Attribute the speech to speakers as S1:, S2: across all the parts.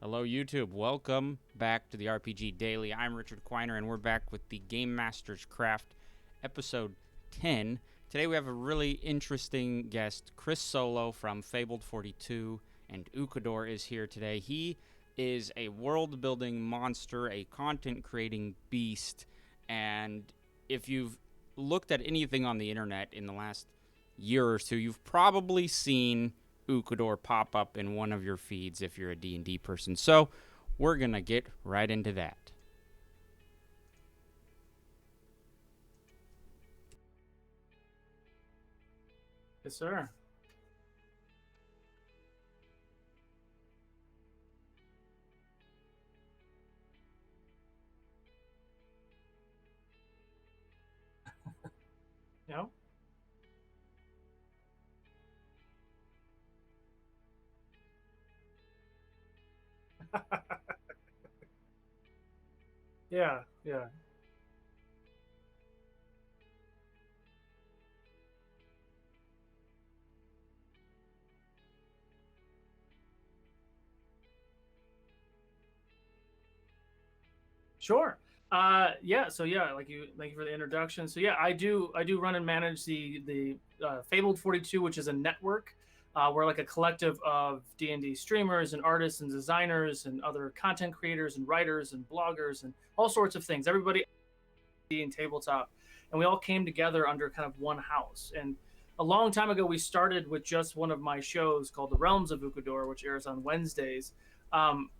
S1: Hello, YouTube. Welcome back to the RPG Daily. I'm Richard Quiner, and we're back with the Game Master's Craft, episode 10. Today we have a really interesting guest, Chris Solo from fabled42, and Ukodor is here today. He is a world-building monster, a content-creating beast, and if you've looked at anything on the internet in the last year or two, you've probably seen Ukodor pop up in one of your feeds if you're a D&D person. So we're going to get right into that.
S2: Yes, sir. Yeah. Yeah, yeah. Sure. Yeah. So yeah, thank you for the introduction. So yeah, I do run and manage the fabled42, which is a network. We're like a collective of D&D streamers and artists and designers and other content creators and writers and bloggers and all sorts of things. Everybody in tabletop, and we all came together under kind of one house. And a long time ago, we started with just one of my shows called The Realms of Ukodor, which airs on Wednesdays. Um,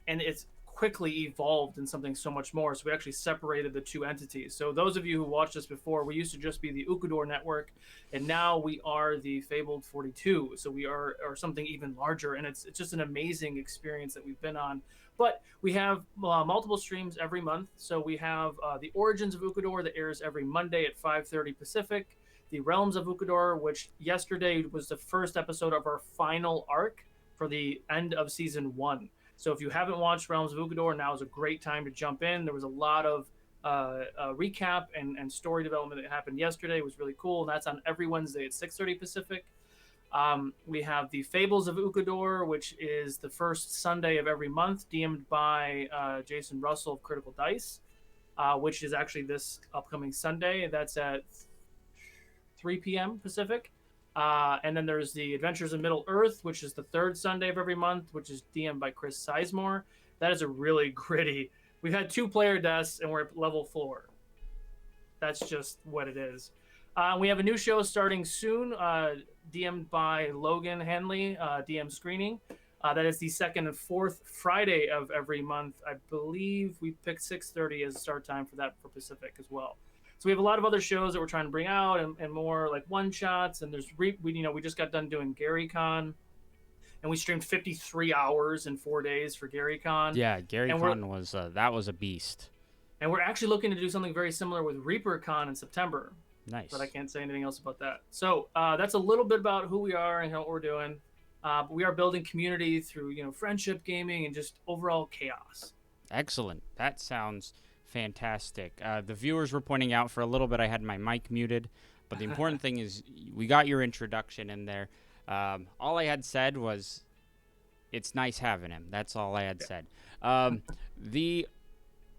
S2: and it's quickly evolved in something so much more. So we actually separated the two entities. So those of you who watched us before, we used to just be the Ukodor network, and now we are the fabled42. So we are something even larger, and it's just an amazing experience that we've been on. But we have multiple streams every month. So we have the Origins of Ukodor that airs every Monday at 5:30 Pacific. The Realms of Ukodor, which yesterday was the first episode of our final arc for the end of season 1. So if you haven't watched Realms of Ukodor, now is a great time to jump in. There was a lot of recap and story development that happened yesterday. It was really cool. And that's on every Wednesday at 6:30 Pacific. We have the Fables of Ukodor, which is the first Sunday of every month, DM'd by Jason Russell of Critical Dice, which is actually this upcoming Sunday. That's at 3 p.m. Pacific. And then there's the Adventures in Middle Earth, which is the third Sunday of every month, which is DM'd by Chris Sizemore. That is a really gritty. We've had 2 player deaths, and we're at level 4. That's just what it is. We have a new show starting soon, DM'd by Logan Henley, DM Screening. That is the second and fourth Friday of every month. I believe we picked 6:30 as start time for that for Pacific as well. So we have a lot of other shows that we're trying to bring out, and more like one shots. And we just got done doing GaryCon, and we streamed 53 hours in 4 days for GaryCon.
S1: Yeah, GaryCon was that was a beast.
S2: And we're actually looking to do something very similar with ReaperCon in September.
S1: Nice.
S2: But I can't say anything else about that. So that's a little bit about who we are and what we're doing. But we are building community through friendship, gaming, and just overall chaos.
S1: Excellent. That sounds fantastic. The viewers were pointing out for a little bit I had my mic muted, but the important thing is we got your introduction in there. All I had said was, it's nice having him. That's all I had said.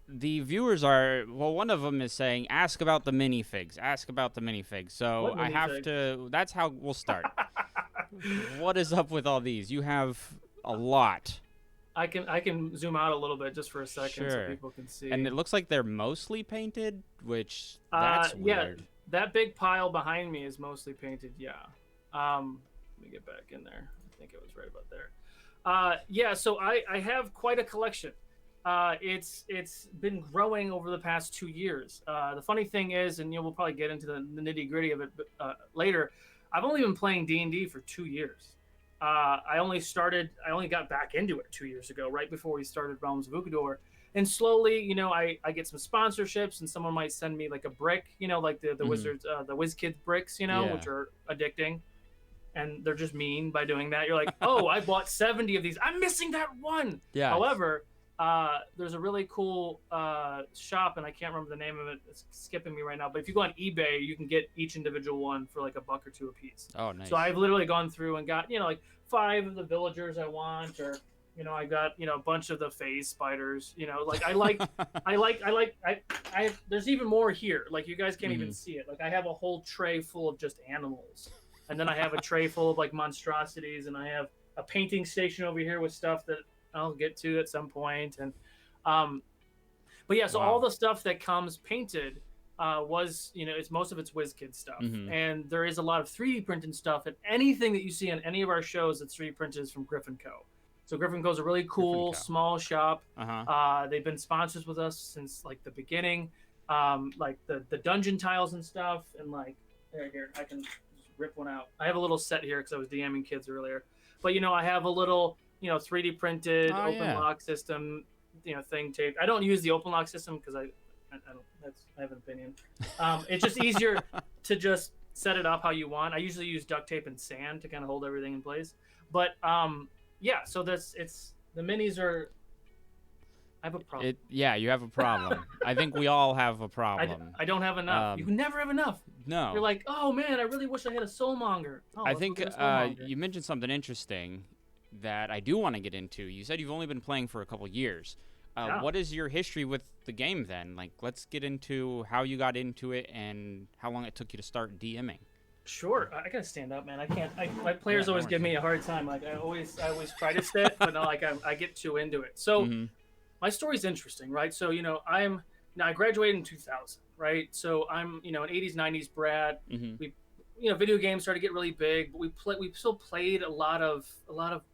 S1: The viewers are, well, one of them is saying, ask about the minifigs. Ask about the minifigs. So
S2: What
S1: I have
S2: minifig?
S1: to, that's how we'll start. What is up with all these? You have a lot.
S2: I can zoom out a little bit just for a second so
S1: Sure.
S2: people can see.
S1: And it looks like they're mostly painted, which that's
S2: yeah,
S1: weird.
S2: that big pile behind me is mostly painted. Yeah. Let me get back in there. I think it was right about there. Yeah. So I have quite a collection. It's been growing over the past 2 years. The funny thing is, and we'll probably get into the nitty gritty of it later. I've only been playing D&D for 2 years. I only got back into it 2 years ago, right before we started Realms of Ukodor. And slowly, I get some sponsorships, and someone might send me like a brick, like the Wizards, the WizKids bricks,
S1: Yeah.
S2: which are addicting. And they're just mean by doing that. You're like, oh, I bought 70 of these. I'm missing that one.
S1: Yeah.
S2: However, there's a really cool shop, and I can't remember the name of it. It's skipping me right now. But if you go on eBay, you can get each individual one for like $1 or $2 a piece.
S1: Oh, nice.
S2: So I've literally gone through and got, like 5 of the villagers I want, or I got a bunch of the phase spiders. Like there's even more here. Like you guys can't even see it. Like I have a whole tray full of just animals, and then I have a tray full of like monstrosities, and I have a painting station over here with stuff that I'll get to at some point. And but yeah, so all the stuff that comes painted was, it's most of it's WizKid stuff. And there is a lot of 3D printed stuff, and anything that you see on any of our shows that's 3D printed is from Griffin Co. So Griffin Co. is a really cool small shop. They've been sponsors with us since like the beginning. Like the dungeon tiles and stuff, and like here I can just rip one out. I have a little set here because I was DMing kids earlier. But I have a little 3D printed open lock system thing taped. I don't use the open lock system because I have an opinion. It's just easier to just set it up how you want. I usually use duct tape and sand to kind of hold everything in place. But yeah, so the minis are. I have a problem.
S1: You have a problem. I think we all have a problem.
S2: I don't have enough. You never have enough.
S1: No.
S2: You're like, oh man, I really wish I had a soulmonger.
S1: I think you mentioned something interesting that I do want to get into. You said you've only been playing for a couple years. What is your history with the game then? Like, let's get into how you got into it and how long it took you to start DMing.
S2: Sure, I gotta stand up, man. I can't. My players always give me a hard time. Like I always try to sit, but I get too into it. So my story's interesting, right? So I graduated in 2000, right? So I'm an 80s 90s brat. We video games started to get really big, but we still played a lot of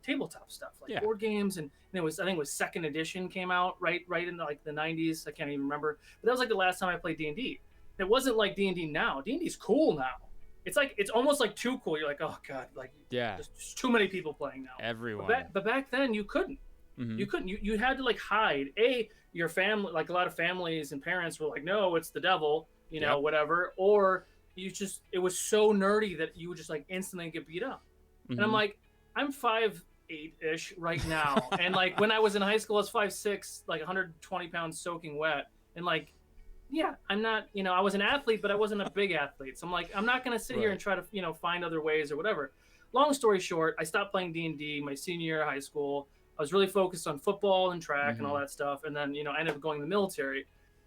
S2: tabletop stuff, like board games, and I think it was second edition came out right in the 90s. I can't even remember, but that was like the last time I played D&D. It wasn't like D&D now. D&D's cool now. It's almost like too cool. You're like, oh god, like there's too many people playing now.
S1: Everyone.
S2: But back then you couldn't. You couldn't. You had to like hide. Your family, like a lot of families and parents were like, no, it's the devil, whatever. Or it was so nerdy that you would just like instantly get beat up. And I'm like, I'm 5'8" right now. And like when I was in high school, I was 5'6", like 120 pounds soaking wet. And like, yeah, I'm not, I was an athlete, but I wasn't a big athlete. So I'm like, I'm not going to sit here and try to, find other ways or whatever. Long story short, I stopped playing D&D my senior year of high school. I was really focused on football and track and all that stuff. And then, I ended up going to the military.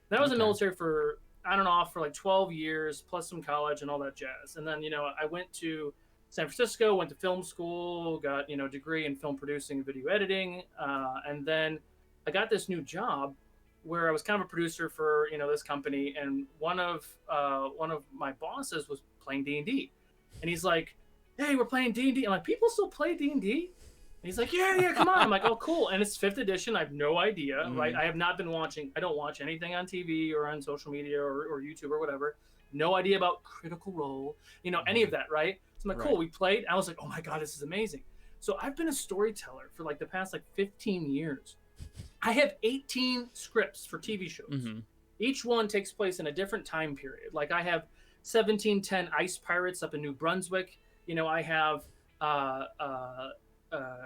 S2: And I was in the military for, on and off for like 12 years, plus some college and all that jazz. And then, I went to San Francisco, went to film school, got, degree in film producing and video editing. And then I got this new job where I was kind of a producer for, this company. And one of my bosses was playing D&D. And he's like, hey, we're playing D&D. I'm like, people still play D&D? And he's like, yeah, come on. I'm like, oh, cool. And it's 5th edition. I have no idea, right? I have not been watching. I don't watch anything on TV or on social media or YouTube or whatever. No idea about Critical Role, any of that, right? So I'm like, cool. We played. I was like, oh my God, this is amazing. So I've been a storyteller for like the past 15 years. I have 18 scripts for TV shows. Each one takes place in a different time period. Like I have 1710 Ice Pirates up in New Brunswick. I have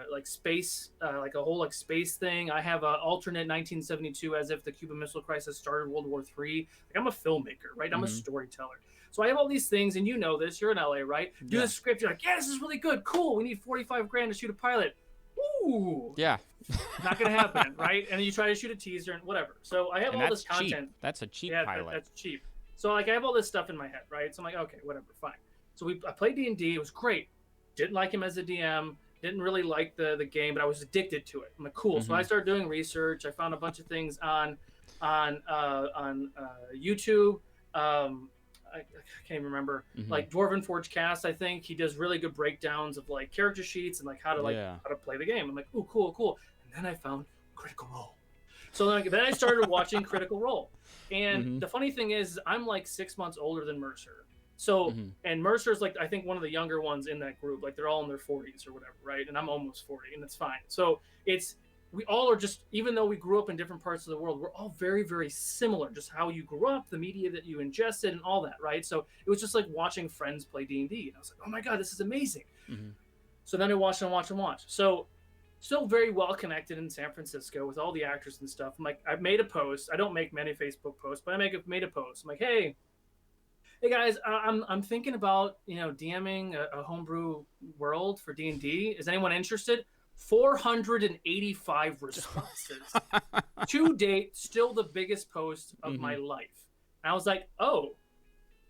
S2: like space, like a whole like space thing. I have an alternate 1972 as if the Cuban Missile Crisis started World War III. Like I'm a filmmaker, right? I'm a storyteller. So I have all these things, and this. You're in LA, right? Do the script. You're like, yeah, this is really good. Cool. We need 45 grand to shoot a pilot. Ooh.
S1: Yeah.
S2: Not gonna happen, right? And then you try to shoot a teaser and whatever. So I have all this content.
S1: Cheap. That's a cheap pilot.
S2: That's cheap. So like I have all this stuff in my head, right? So I'm like, okay, whatever, fine. So I played D&D. It was great. Didn't like him as a DM. Didn't really like the game, but I was addicted to it. I'm like, cool. So I started doing research. I found a bunch of things on YouTube. I can't even remember. Like Dwarven Forge Cast, I think he does really good breakdowns of like character sheets and like how to play the game. I'm like, ooh, cool. And then I found Critical Role. So then I started watching Critical Role. And the funny thing is, I'm like 6 months older than Mercer. So, and Mercer's like, I think one of the younger ones in that group, like they're all in their 40s or whatever, right? And I'm almost 40, and it's fine. So we all are just, even though we grew up in different parts of the world, we're all very, very similar. Just how you grew up, the media that you ingested and all that, right? So it was just like watching friends play D&D. And I was like, oh my God, this is amazing. So then I watched and watched. So still very well connected in San Francisco with all the actors and stuff. I'm like, I made a post. I don't make many Facebook posts, but I made a post. I'm like, hey guys, I'm thinking about DMing a homebrew world for D&D. Is anyone interested? 485 responses. To date, still the biggest post of my life. And I was like, oh,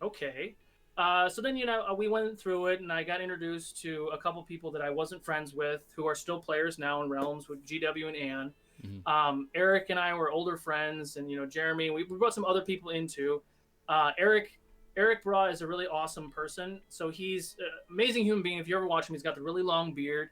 S2: okay. So then, we went through it, and I got introduced to a couple people that I wasn't friends with, who are still players now in Realms, with GW and Ann. Eric and I were older friends, and Jeremy. We brought some other people into. Eric Bra is a really awesome person. So he's an amazing human being. If you ever watch him, he's got the really long beard.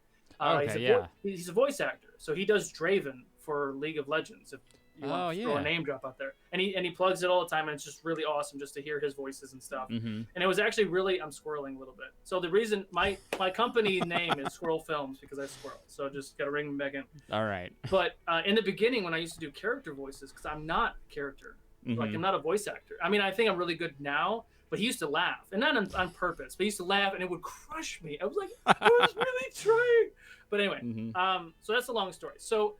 S2: He's a voice actor. So he does Draven for League of Legends. If you want to throw a name drop out there, and he plugs it all the time, and it's just really awesome just to hear his voices and stuff. And it was actually really, I'm squirreling a little bit. So the reason my company name is Squirrel Films, because I squirrel. So just gotta ring me back in.
S1: All right.
S2: But in the beginning, when I used to do character voices, because I'm not character, like I'm not a voice actor. I mean, I think I'm really good now. But he used to laugh, and not on purpose, but he used to laugh, and it would crush me. I was like, I was really trying. But anyway, so that's a long story. So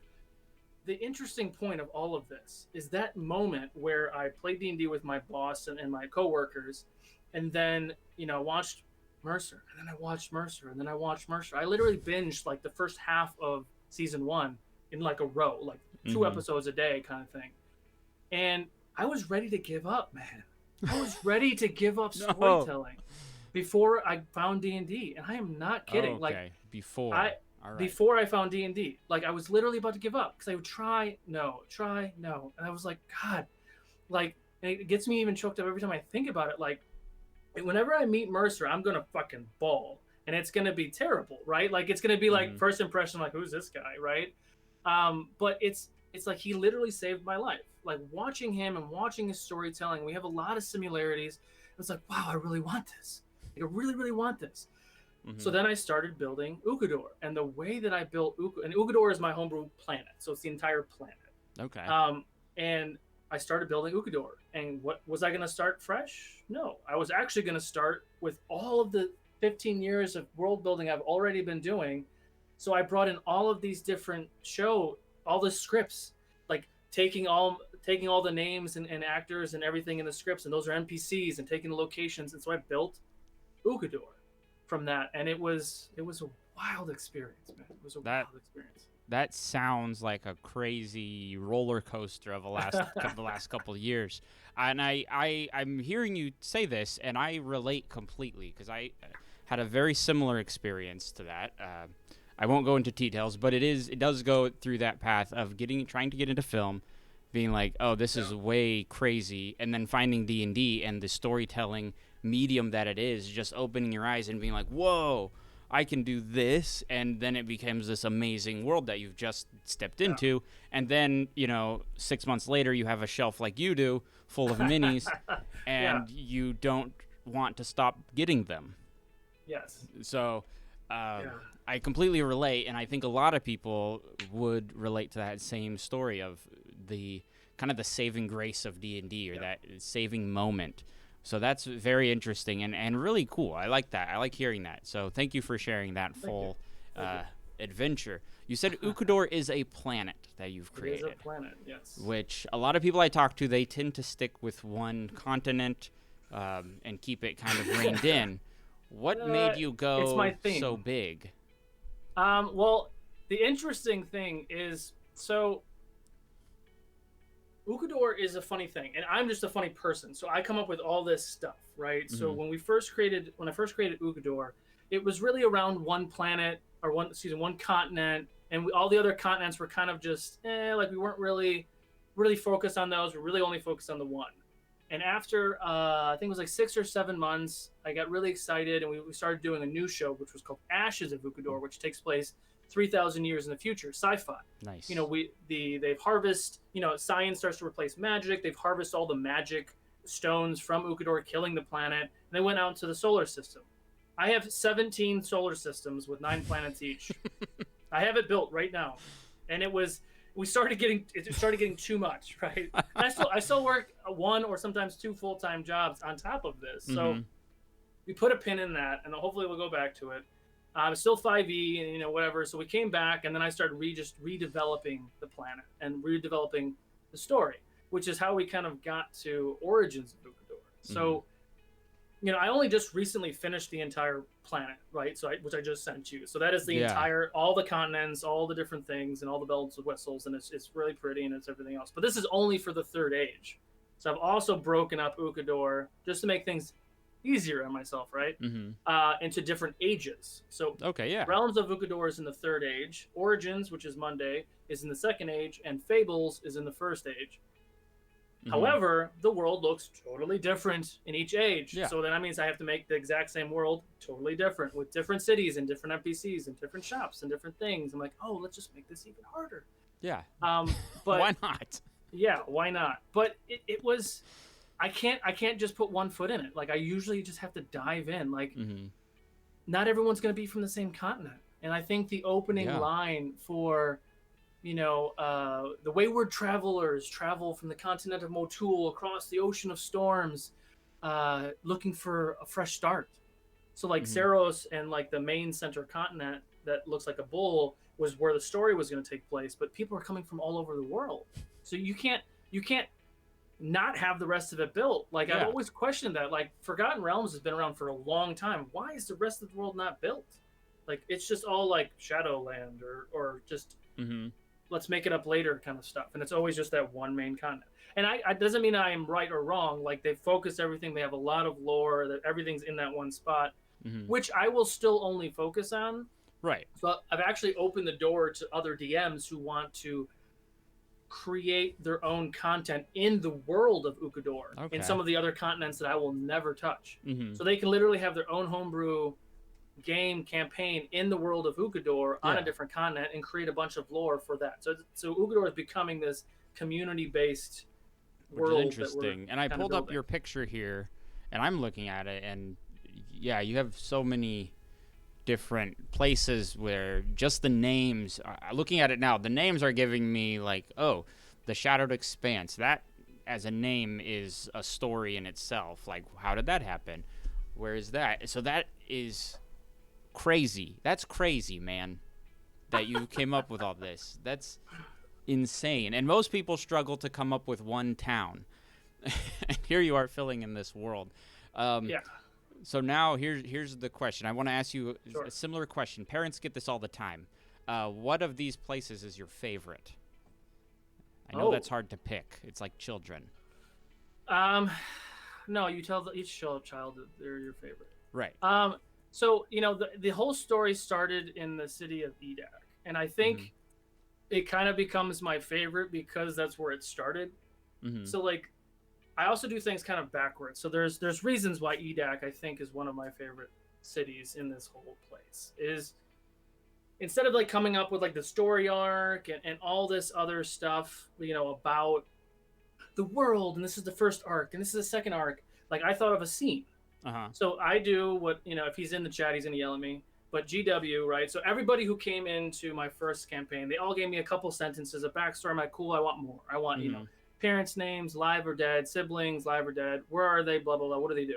S2: the interesting point of all of this is that moment where I played D&D with my boss and my coworkers, and then, watched Mercer, and then I watched Mercer, and then I watched Mercer. I literally binged like the first half of season 1 in like a row, like 2 episodes a day kind of thing. And I was ready to give up, man. I was ready to give up storytelling before I found D&D, and I am not kidding.
S1: Before
S2: I found D&D, like I was literally about to give up because I would try no, and I was like, God, like, and it gets me even choked up every time I think about it. Like, whenever I meet Mercer, I'm gonna fucking bawl, and it's gonna be terrible, right? Like, it's gonna be like first impression, like, who's this guy, right? But it's like he literally saved my life. Like, watching him and watching his storytelling, we have a lot of similarities. It's like, wow, I really want this. Like, I really, really want this. So then I started building Ukodor, and the way that I built Ukodor is my homebrew planet, so it's the entire planet.
S1: Okay.
S2: And I started building Ukodor, and what was I going to start fresh? No, I was actually going to start with all of the 15 years of world building I've already been doing. So I brought in all of these different all the scripts, like taking all the names and actors and everything in the scripts, and those are NPCs, and taking the locations, and so I built Ukodor from that, and it was a wild experience, man. It was a wild experience.
S1: That sounds like a crazy roller coaster of the last couple of years, and I'm hearing you say this, and I relate completely because I had a very similar experience to that. I won't go into details, but it does go through that path of trying to get into film, being like, oh, this is way crazy, and then finding D&D and the storytelling medium that it is, just opening your eyes and being like, whoa, I can do this, and then it becomes this amazing world that you've just stepped into, and then 6 months later you have a shelf like you do full of minis, and you don't want to stop getting them.
S2: Yes.
S1: So I completely relate, and I think a lot of people would relate to that same story of the kind of the saving grace of D&D, or that saving moment. So that's very interesting and really cool. I like that. I like hearing that. So thank you for sharing that full adventure. You said Ukodor is a planet that you've created.
S2: It is a planet, yes.
S1: Which a lot of people I talk to, they tend to stick with one continent and keep it kind of reined in. What made you go so big?
S2: Well, the interesting thing is, so Ukodor is a funny thing, and I'm just a funny person, so I come up with all this stuff, right? So when I first created Ukodor, it was really around one planet, or one continent, and all the other continents were kind of just like we weren't really focused on those. We're really only focused on the one. And after I think it was like 6 or 7 months, I got really excited, and we started doing a new show, which was called Ashes of Ukodor, which takes place 3,000 years in the future, sci-fi.
S1: Nice.
S2: They've harvest, science starts to replace magic. They've harvested all the magic stones from Ukodor, killing the planet, and they went out into the solar system. I have 17 solar systems with 9 planets each. I have it built right now, and it started getting too much, right? And I still work 1 or sometimes 2 full-time jobs on top of this. So we put a pin in that, and hopefully we'll go back to it. It's still 5e and whatever. So we came back, and then I started just redeveloping the planet and redeveloping the story, which is how we kind of got to origins of Ukodor. So I only just recently finished the entire planet, right? Which I just sent you. So that is the
S1: Yeah.
S2: entire, all the continents, all the different things, and all the bells and whistles, and it's really pretty, and it's everything else. But this is only for the third age. So I've also broken up Ukodor just to make things easier on myself, right?
S1: Mm-hmm.
S2: Into different ages. So
S1: Okay, yeah.
S2: Realms of Ukodor is in the third age. Origins, which is Monday, is in the second age, and Fables is in the first age.
S1: Mm-hmm.
S2: However, the world looks totally different in each age.
S1: Yeah.
S2: So then that means I have to make the exact same world totally different with different cities and different NPCs and different shops and different things. I'm like, oh, let's just make this even harder.
S1: Yeah.
S2: But
S1: why not?
S2: Yeah, why not? But it was, I can't just put one foot in it. Like I usually just have to dive in. Like not everyone's going to be from the same continent. And I think the opening line for, the wayward travelers travel from the continent of Motul across the ocean of storms, looking for a fresh start. So like Saros and like the main center continent that looks like a bull was where the story was going to take place, but people are coming from all over the world. So you can't not have the rest of it built. Like I've always questioned that. Like Forgotten Realms has been around for a long time. Why is the rest of the world not built? Like it's just all like Shadowland or just let's make it up later kind of stuff. And it's always just that one main continent. And I doesn't mean I am right or wrong. Like they focus everything. They have a lot of lore that everything's in that one spot, which I will still only focus on.
S1: Right.
S2: So I've actually opened the door to other DMs who want to create their own content in the world of Ukodor in some of the other continents that I will never touch. So they can literally have their own homebrew game campaign in the world of Ukodor on a different continent and create a bunch of lore for that. So Ukodor is becoming this community-based world.
S1: Which is interesting. And I pulled up your picture here, and I'm looking at it, and yeah, you have so many different places where just the names, looking at it now, the names are giving me like, oh, the Shadowed Expanse. That as a name is a story in itself. Like, how did that happen? Where is that? So that is crazy. That's crazy, man, that you came up with all this. That's insane. And most people struggle to come up with one town. And here you are filling in this world. So now here's the question. I want to ask you a similar question. Parents get this all the time. What of these places is your favorite? I know that's hard to pick. It's like children.
S2: No, you tell each child that they're your favorite.
S1: Right.
S2: So the whole story started in the city of Edak, and I think it kind of becomes my favorite because that's where it started. So like, I also do things kind of backwards. So there's reasons why Edak I think is one of my favorite cities in this whole place. Is instead of like coming up with like the story arc and all this other stuff, about the world, and this is the first arc and this is the second arc, like I thought of a scene. So I do what, if he's in the chat, he's gonna yell at me. But GW, right? So everybody who came into my first campaign, they all gave me a couple sentences, a backstory. I'm like, cool, I want more. I want, parents' names, live or dead, siblings, live or dead, where are they, blah, blah, blah, what do they do?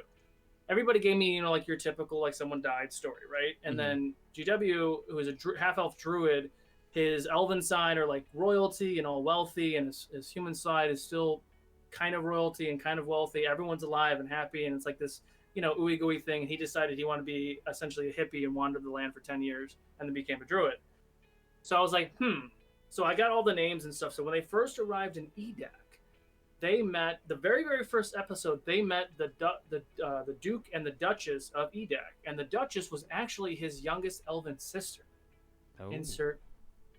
S2: Everybody gave me, like your typical, like someone died story, right? And then GW, who is a half-elf druid, his elven side are like royalty and all wealthy, and his human side is still kind of royalty and kind of wealthy. Everyone's alive and happy, and it's like this, ooey gooey thing. And he decided he wanted to be essentially a hippie and wandered the land for 10 years and then became a druid. So I was like, So I got all the names and stuff. So when they first arrived in Edak, they met, the very, very first episode, they met the Duke and the Duchess of Edak. And the Duchess was actually his youngest elven sister. Insert,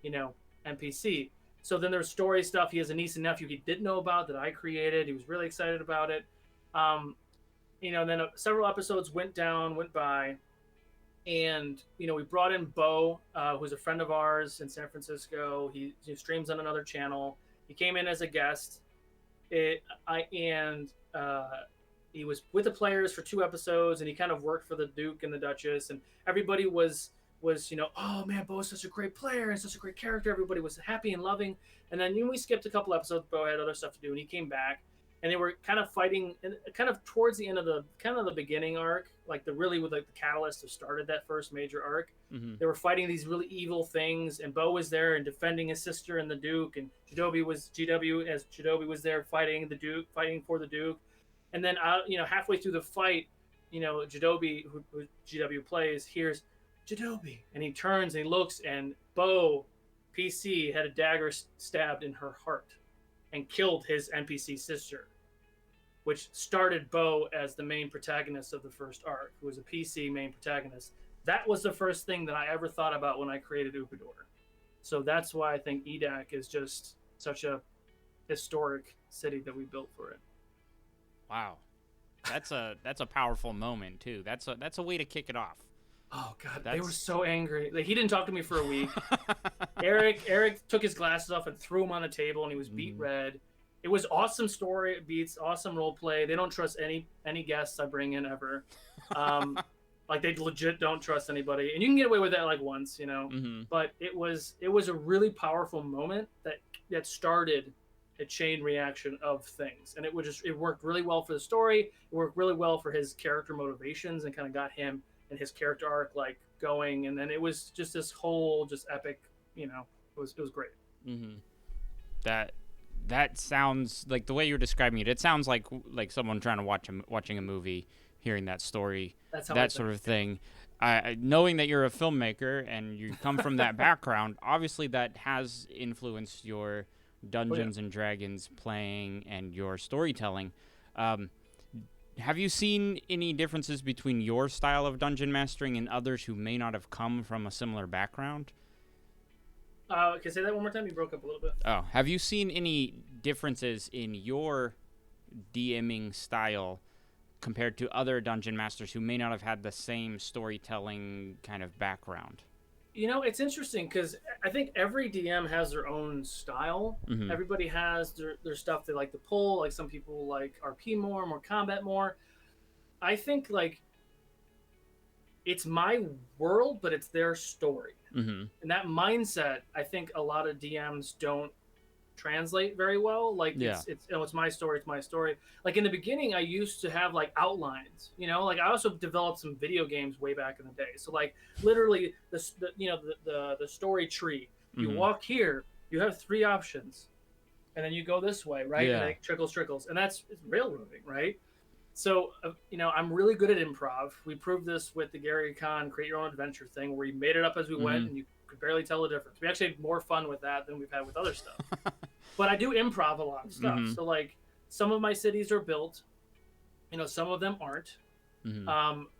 S2: NPC. So then there's story stuff. He has a niece and nephew he didn't know about that I created. He was really excited about it. Then several episodes went by. And, we brought in Bo, who's a friend of ours in San Francisco. He streams on another channel. He came in as a guest. He was with the players for 2 episodes, and he kind of worked for the Duke and the Duchess, and everybody was oh man, Bo's such a great player and such a great character. Everybody was happy and loving. And then we skipped a couple episodes. Bo had other stuff to do, and he came back, and they were kind of fighting, and kind of towards the end of the beginning arc, like the catalyst that started that first major arc. They were fighting these really evil things, and Bo was there and defending his sister and the Duke, and GW was there fighting for the Duke. And then halfway through the fight, Jadobi, who GW plays, hears Jadobi, and he turns and he looks, and Bo PC had a dagger stabbed in her heart and killed his NPC sister, which started Bo as the main protagonist of the first arc, who was a PC main protagonist. That was the first thing that I ever thought about when I created Ukodor. So that's why I think Edak is just such a historic city that we built for it.
S1: Wow. That's a powerful moment too. That's a way to kick it off.
S2: Oh god, they were so angry. Like, he didn't talk to me for a week. Eric took his glasses off and threw them on the table, and he was beet red. It was awesome story beats, awesome role play. They don't trust any guests I bring in ever. Like, they legit don't trust anybody, and you can get away with that like once, But it was a really powerful moment that started a chain reaction of things, and it worked really well for the story. It worked really well for his character motivations, and kind of got him and his character arc like going. And then it was just this whole just epic, it was great.
S1: That sounds like, the way you're describing it, it sounds like someone trying to watching a movie, hearing that story, that sort of thing. Knowing that you're a filmmaker and you come from that background, obviously that has influenced your Dungeons and Dragons playing and your storytelling. Have you seen any differences between your style of dungeon mastering and others who may not have come from a similar background?
S2: Can I say that one more time? You broke up a little bit.
S1: Oh, have you seen any differences in your DMing style compared to other dungeon masters who may not have had the same storytelling kind of background?
S2: It's interesting because I think every DM has their own style. Everybody has their stuff they like to pull. Like, some people like RP more combat more. I think, like, it's my world, but it's their story. And that mindset, I think a lot of DMs don't translate very well. Like, it's my story, it's my story. Like, in the beginning, I used to have like outlines, like I also developed some video games way back in the day. So like, literally the story tree, you walk here, you have 3 options, and then you go this way, right? And it trickles, and it's railroading, right? So I'm really good at improv. We proved this with the Gary Kahn create your own adventure thing, where we made it up as we went, and you could barely tell the difference. We actually had more fun with that than we've had with other stuff. But I do improv a lot of stuff. So like, some of my cities are built, some of them aren't.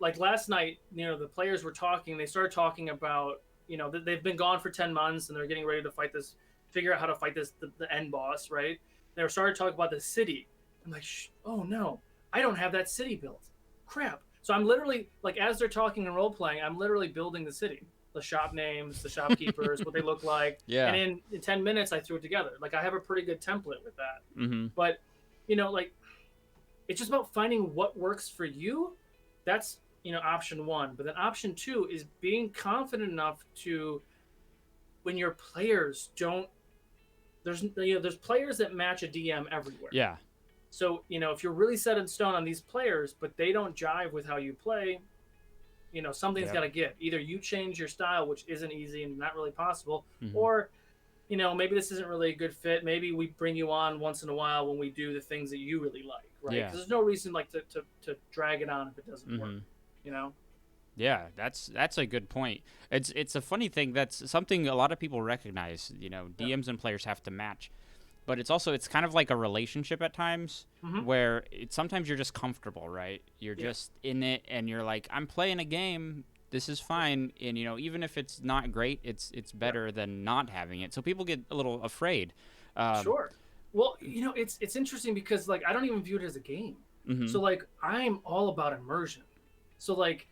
S2: Like last night, the players were talking. They started talking about, they've been gone for 10 months and they're getting ready to figure out how to fight the end boss, right? They started talking about the city. I'm like, oh no, I don't have that city built. Crap. So I'm literally, like, as they're talking and role playing, I'm literally building the city. The shop names, the shopkeepers, what they look like. And in 10 minutes, I threw it together. Like, I have a pretty good template with that. But, like, it's just about finding what works for you. That's, option 1. But then option 2 is being confident enough to, when your players don't, there's players that match a DM everywhere.
S1: Yeah.
S2: So, if you're really set in stone on these players, but they don't jive with how you play, something's got to give. Either you change your style, which isn't easy and not really possible, or, maybe this isn't really a good fit. Maybe we bring you on once in a while when we do the things that you really like, right? Because there's no reason like to drag it on if it doesn't work,
S1: Yeah, that's a good point. It's a funny thing. That's something a lot of people recognize. DMs and players have to match. But it's kind of like a relationship at times, where sometimes you're just comfortable, right? You're just in it, and you're like, I'm playing a game. This is fine, and even if it's not great, it's better than not having it. So people get a little afraid.
S2: Sure. Well, it's interesting because, like, I don't even view it as a game. So like, I'm all about immersion. So like,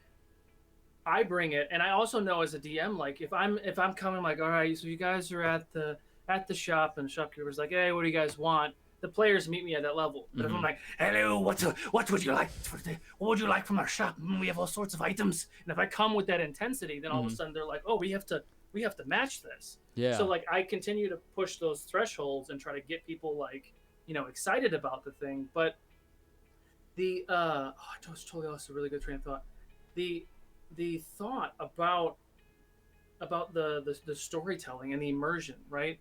S2: I bring it, and I also know as a DM, like, if I'm coming, like, all right, so you guys are at the shop, and the shopkeeper's like, hey, what do you guys want? The players meet me at that level. But if I'm like, hello, what would you like? What would you like from our shop? We have all sorts of items. And if I come with that intensity, then all of a sudden they're like, oh, we have to match this. Yeah. So like, I continue to push those thresholds and try to get people like, excited about the thing. But the I totally lost a really good train of thought. The thought about the storytelling and the immersion, right?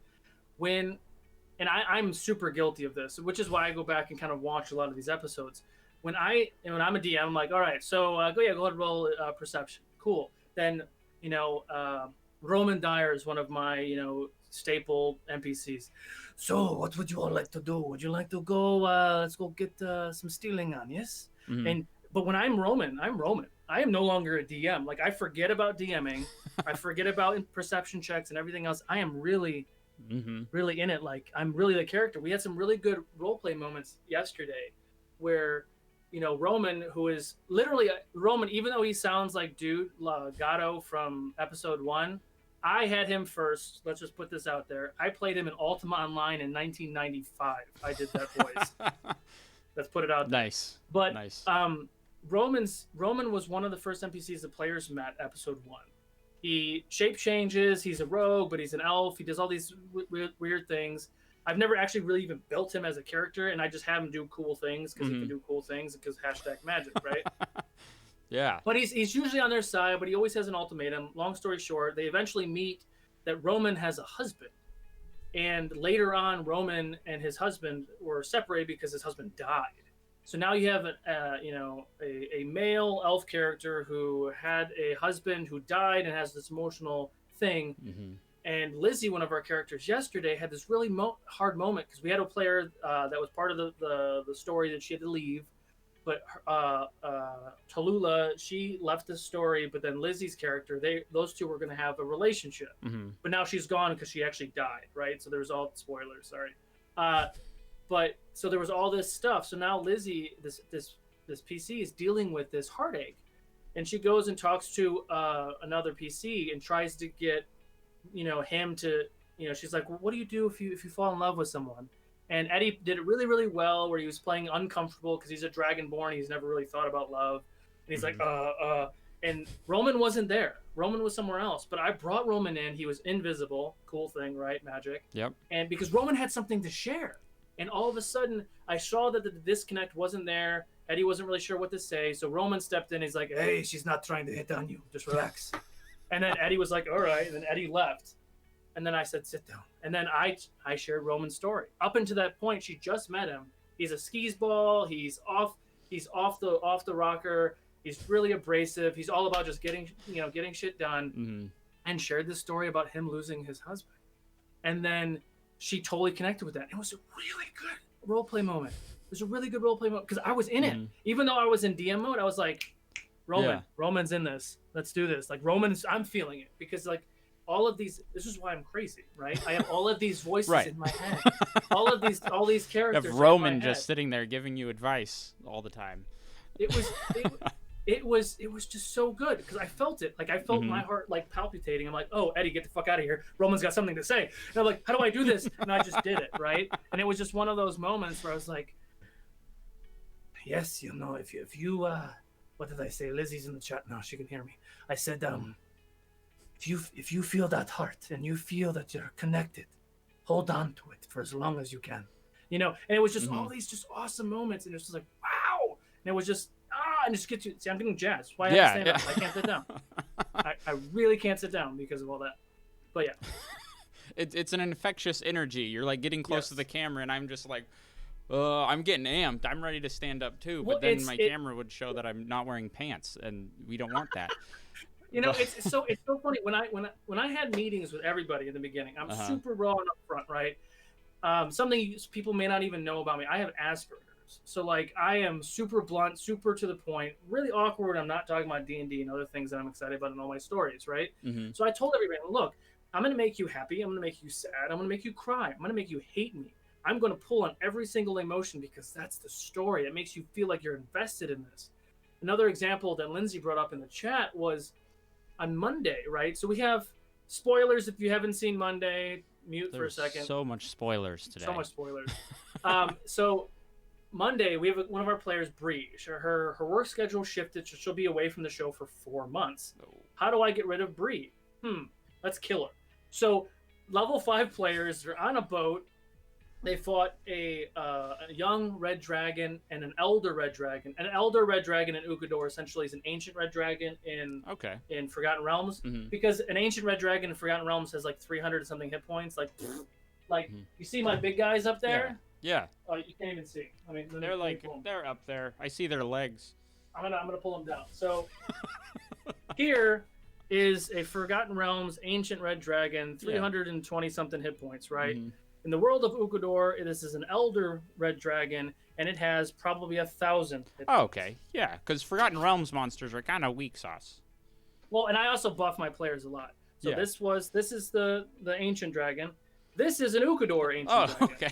S2: And I'm super guilty of this, which is why I go back and kind of watch a lot of these episodes. when I'm a DM, I'm like, all right, so go ahead and roll perception. Cool. Then Roman Dyer is one of my staple NPCs. So what would you all like to do? Would you like to go? Let's go get some stealing on, yes?
S1: Mm-hmm.
S2: But when I'm Roman. I am no longer a DM. Like I forget about DMing. I forget about perception checks and everything else. I am really really in it. Like I'm really the character. We had some really good roleplay moments yesterday where Roman, who is literally Roman, even though he sounds like dude Gatto from episode 1, I had him first. Let's just put this out there. I played him in Ultima Online in 1995. I did that voice. Let's put it out there.
S1: Nice.
S2: But
S1: nice.
S2: Roman was one of the first NPCs the players met episode 1. He shape changes. He's a rogue, but he's an elf. He does all these weird things. I've never actually really even built him as a character, and I just have him do cool things because he can do cool things because #magic, right?
S1: Yeah.
S2: But he's usually on their side, but he always has an ultimatum. Long story short, they eventually meet that Roman has a husband. And later on, Roman and his husband were separated because his husband died. So now you have a male elf character who had a husband who died and has this emotional thing. And Lizzie, one of our characters yesterday, had this really hard moment because we had a player that was part of the story that she had to leave. But Tallulah, she left the story, but then Lizzie's character, those two were going to have a relationship. But now she's gone because she actually died, right? So there was all spoilers, sorry. But so there was all this stuff. So now Lizzie, this PC, is dealing with this heartache, and she goes and talks to another PC and tries to get him to she's like, well, what do you do if you fall in love with someone? And Eddie did it really, really well, where he was playing uncomfortable because he's a dragonborn. He's never really thought about love. And he's like, And Roman wasn't there. Roman was somewhere else. But I brought Roman in. He was invisible. Cool thing, right? Magic.
S1: Yep.
S2: And because Roman had something to share. And all of a sudden, I saw that the disconnect wasn't there. Eddie wasn't really sure what to say. So Roman stepped in. He's like, hey, she's not trying to hit on you. Just relax. And then Eddie was like, all right. And then Eddie left. And then I said, sit down. And then I shared Roman's story. Up until that point, she just met him. He's a skis ball. He's off the rocker. He's really abrasive. He's all about just getting shit done. And shared this story about him losing his husband. And then she totally connected with that. It was a really good roleplay moment. It was a really good roleplay moment because I was in it. Even though I was in DM mode, I was like, Roman's in this. Let's do this. Like I'm feeling it because like all of these. This is why I'm crazy, right? I have all of these voices in my head. all these characters.
S1: You have Roman just sitting there giving you advice all the time.
S2: It was just so good because I felt it. Like I felt my heart like palpitating. I'm like, oh, Eddie, get the fuck out of here. Roman's got something to say. And I'm like, how do I do this? And I just did it, right? And it was just one of those moments where I was like, yes, if you what did I say? Lizzie's in the chat now. She can hear me. I said, if you feel that heart and you feel that you're connected, hold on to it for as long as you can. And it was just all these just awesome moments, and it's just like, wow. And it was just and just get you. See, I'm getting jazzed. Why I have to stand up? I can't sit down. I really can't sit down because of all that. But yeah,
S1: it's an infectious energy. You're like getting close to the camera, and I'm just like, I'm getting amped. I'm ready to stand up too, but then my camera would show that I'm not wearing pants, and we don't want that.
S2: It's so funny when I had meetings with everybody in the beginning. I'm super raw and upfront, right? Something people may not even know about me. I have Asperger's, so like I am super blunt, super to the point, really awkward. I'm not talking about D&D and other things that I'm excited about in all my stories, right? So I told everybody, look, I'm going to make you happy. I'm going to make you sad. I'm going to make you cry. I'm going to make you hate me. I'm going to pull on every single emotion because that's the story. It makes you feel like you're invested in this. Another example that Lindsay brought up in the chat was on Monday, right? So we have spoilers. If you haven't seen Monday, mute for a second.
S1: So much spoilers today.
S2: So much spoilers. So Monday, we have one of our players, Bree. Her work schedule shifted, so she'll be away from the show for 4 months. How do I get rid of Bree? Let's kill her. So level 5 players are on a boat. They fought a young red dragon and an elder red dragon. An elder red dragon in Ukodor essentially is an ancient red dragon in Forgotten Realms. Because an ancient red dragon in Forgotten Realms has like 300 something hit points. Like you see my big guys up there?
S1: Yeah,
S2: You can't even see. I mean,
S1: they're
S2: let me
S1: like
S2: pull 'em.
S1: they're up there. I see their legs.
S2: I'm gonna pull them down. So here is a Forgotten Realms ancient red dragon, 320 something hit points, right?
S1: Mm-hmm.
S2: In the world of Ukodor, this is an elder red dragon, and it has probably 1,000 hit
S1: Oh,
S2: points.
S1: okay, yeah, because Forgotten Realms monsters are kind of weak sauce.
S2: Well, and I also buff my players a lot. So
S1: Yeah.
S2: this is the ancient dragon. This is an Ukodor ancient dragon.
S1: Okay.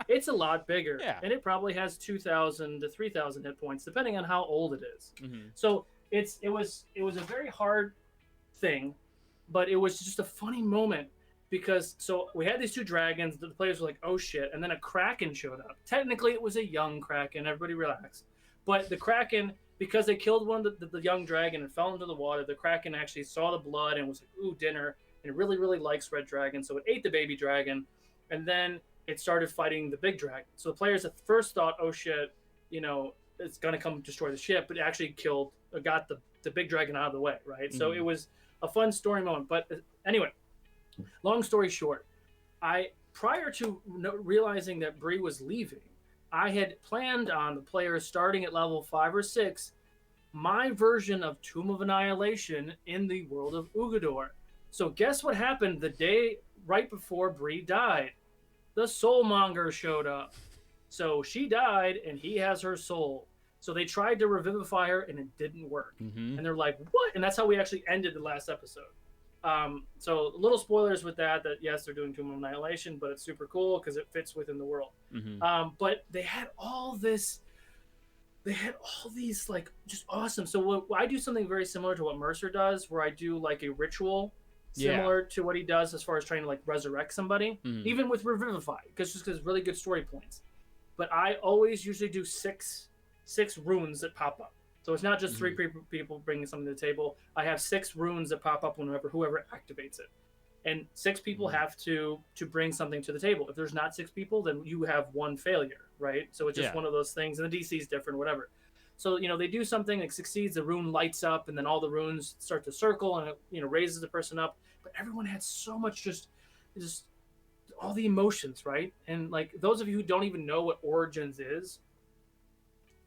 S2: It's a lot bigger,
S1: Yeah.
S2: and it probably has 2,000 to 3,000 hit points, depending on how old it is.
S1: Mm-hmm.
S2: So it was a very hard thing, but it was just a funny moment because so we had these two dragons. The players were like, "Oh shit!" And then a kraken showed up. Technically, it was a young kraken. Everybody relax. But the kraken, because they killed one of the young dragon and fell into the water, the kraken actually saw the blood and was like, "Ooh, dinner!" And it really, really likes red dragon, so it ate the baby dragon, and then it started fighting the big dragon. So the players at first thought, "Oh shit, it's gonna come destroy the ship," but it actually got the big dragon out of the way, right? Mm-hmm. So it was a fun story moment. But anyway, long story short, prior to realizing that Bree was leaving, I had planned on the players starting at level 5 or 6, my version of Tomb of Annihilation in the world of Ukodor. So guess what happened the day right before Bree died? The Soulmonger showed up. So she died, and he has her soul. So they tried to revivify her, and it didn't work.
S1: Mm-hmm.
S2: And they're like, what? And that's how we actually ended the last episode. So little spoilers with that yes, they're doing Tomb of Annihilation, but it's super cool because it fits within the world.
S1: Mm-hmm.
S2: But they had all these like just awesome. So I do something very similar to what Mercer does, where I do like a ritual similar to what he does as far as trying to like resurrect somebody, even with Revivify, because really good story points. But I always usually do six runes that pop up. So it's not just 3 people bringing something to the table. I have 6 runes that pop up whenever whoever activates it. And 6 people have to bring something to the table. If there's not 6 people, then you have 1 failure, right? So it's just one of those things, and the DC is different, whatever. So, they do something that succeeds, the rune lights up, and then all the runes start to circle, and it, raises the person up. But everyone had so much just all the emotions, right? And like those of you who don't even know what Origins is,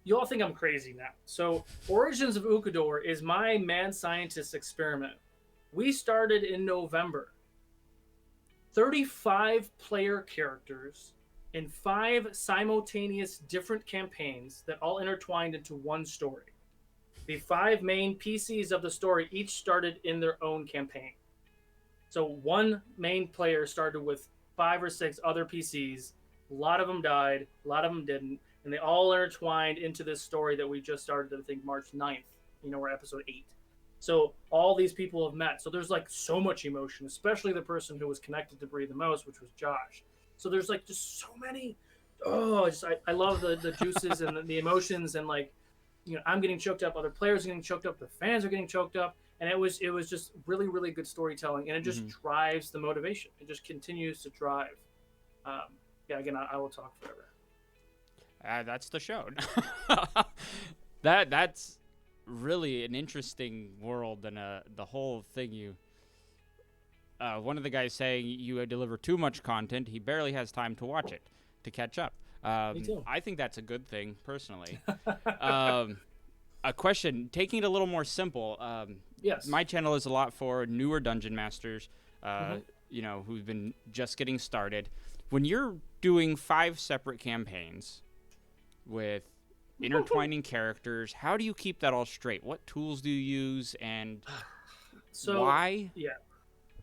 S2: you all think I'm crazy now. So Origins of Ukodor is my mad scientist experiment. We started in November. 35 player characters in 5 simultaneous different campaigns that all intertwined into one story. The 5 main PCs of the story each started in their own campaign. So one main player started with 5 or 6 other PCs. A lot of them died, a lot of them didn't, and they all intertwined into this story that we just started, I think, March 9th. We're episode 8. So all these people have met. So there's like so much emotion, especially the person who was connected to Bree the most, which was Josh. So there's like just so many. I love the juices and the emotions, and like, I'm getting choked up, other players are getting choked up, the fans are getting choked up. And it was just really, really good storytelling, and it just drives the motivation. It just continues to drive. Again, I will talk forever.
S1: That's the show. That's really an interesting world, and the whole thing. One of the guys saying you deliver too much content. He barely has time to watch it to catch up.
S2: Me too.
S1: I think that's a good thing, personally. A question, taking it a little more simple.
S2: Yes.
S1: My channel is a lot for newer dungeon masters, who've been just getting started. When you're doing 5 separate campaigns with intertwining characters, how do you keep that all straight? What tools do you use, and why?
S2: Yeah.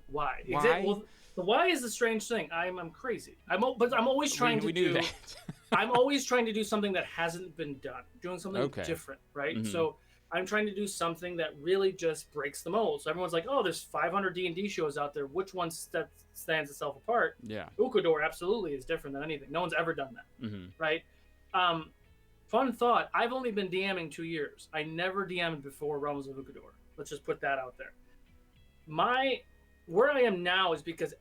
S2: Why? Exactly. Well, the why is a strange thing. I'm crazy. But I'm always trying to do that. I'm always trying to do something that hasn't been done, doing something different, right? Mm-hmm. So I'm trying to do something that really just breaks the mold. So everyone's like, oh, there's 500 D&D shows out there. Which one stands itself apart?
S1: Yeah.
S2: Ukodor absolutely is different than anything. No one's ever done that, right? Fun thought, I've only been DMing 2 years. I never DM'd before Realms of Ukodor. Let's just put that out there. Where I am now is because